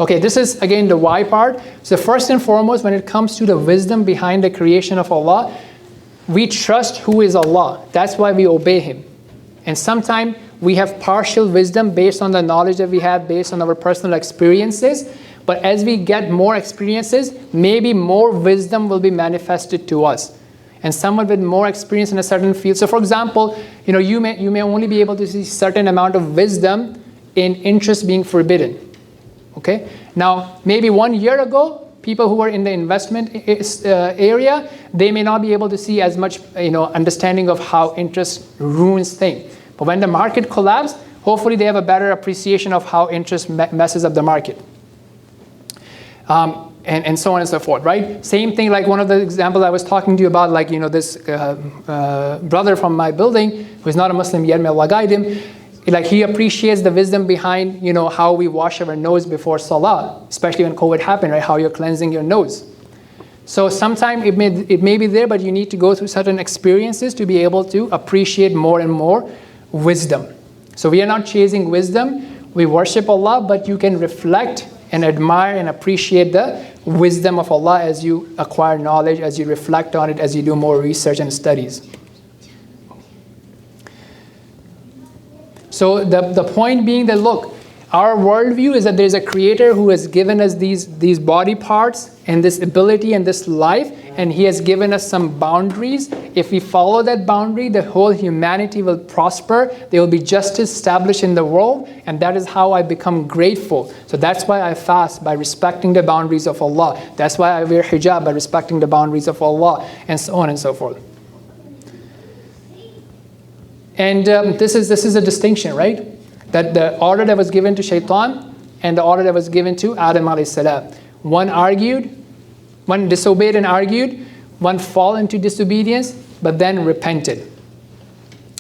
Okay, this is again the why part. So first and foremost, when it comes to the wisdom behind the creation of Allah, we trust who is Allah. That's why we obey Him. And sometimes we have partial wisdom based on the knowledge that we have, based on our personal experiences. But as we get more experiences, maybe more wisdom will be manifested to us. And someone with more experience in a certain field. So for example, you may only be able to see certain amount of wisdom in interest being forbidden. Okay? Now, maybe 1 year ago, people who were in the investment area, they may not be able to see as much understanding of how interest ruins things. But when the market collapsed, hopefully they have a better appreciation of how interest messes up the market. And so on and so forth, right? Same thing like one of the examples I was talking to you about, like, this brother from my building, who's not a Muslim yet, may Allah guide him, like he appreciates the wisdom behind, how we wash our nose before Salah, especially when COVID happened, right? How you're cleansing your nose. So sometimes it may be there, but you need to go through certain experiences to be able to appreciate more and more wisdom. So we are not chasing wisdom, we worship Allah, but you can reflect and admire and appreciate the wisdom of Allah as you acquire knowledge, as you reflect on it, as you do more research and studies. So the point being that, look, our worldview is that there's a creator who has given us these body parts and this ability and this life, and He has given us some boundaries. If we follow that boundary, the whole humanity will prosper. There will be justice established in the world, and that is how I become grateful. So that's why I fast, by respecting the boundaries of Allah. That's why I wear hijab, by respecting the boundaries of Allah, and so on and so forth. And this is a distinction, right? That the order that was given to Shaitan and the order that was given to Adam alayhi salam. One disobeyed and argued, one fell into disobedience, but then repented.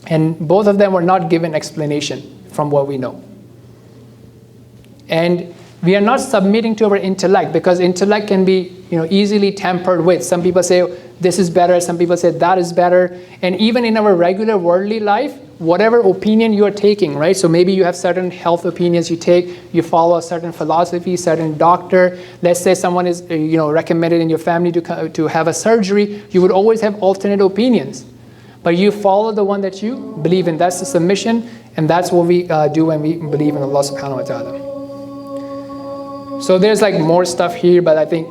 And both of them were not given explanation from what we know. And we are not submitting to our intellect, because intellect can be easily tampered with. Some people say this is better, some people say that is better. And even in our regular worldly life, whatever opinion you are taking, right? So maybe you have certain health opinions you take, you follow a certain philosophy, certain doctor. Let's say someone is recommended in your family to have a surgery. You would always have alternate opinions, but you follow the one that you believe in. That's the submission, and that's what we do when we believe in Allah subhanahu wa ta'ala. So there's like more stuff here, but I think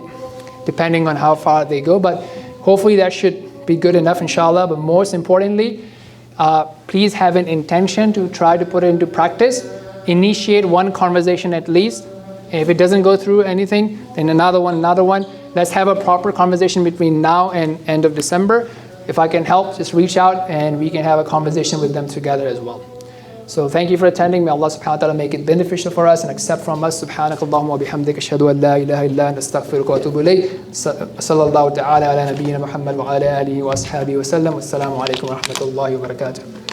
depending on how far they go, but hopefully that should be good enough, inshallah. But most importantly, please have an intention to try to put it into practice. Initiate one conversation at least. If it doesn't go through anything, then another one. Let's have a proper conversation between now and end of December. If I can help, just reach out and we can have a conversation with them together as well. So thank you for attending. May Allah subhanahu wa ta'ala make it beneficial for us and accept from us. Subhanakallahumma wa bihamdika ashhadu an la ilaha illa anta astaghfiruka wa atubu ilayk. Sallallahu ta'ala ala nabiyyina Muhammad wa ala alihi wa ashabihi wa sallam. Wassalamu alaikum wa rahmatullahi wa barakatuh.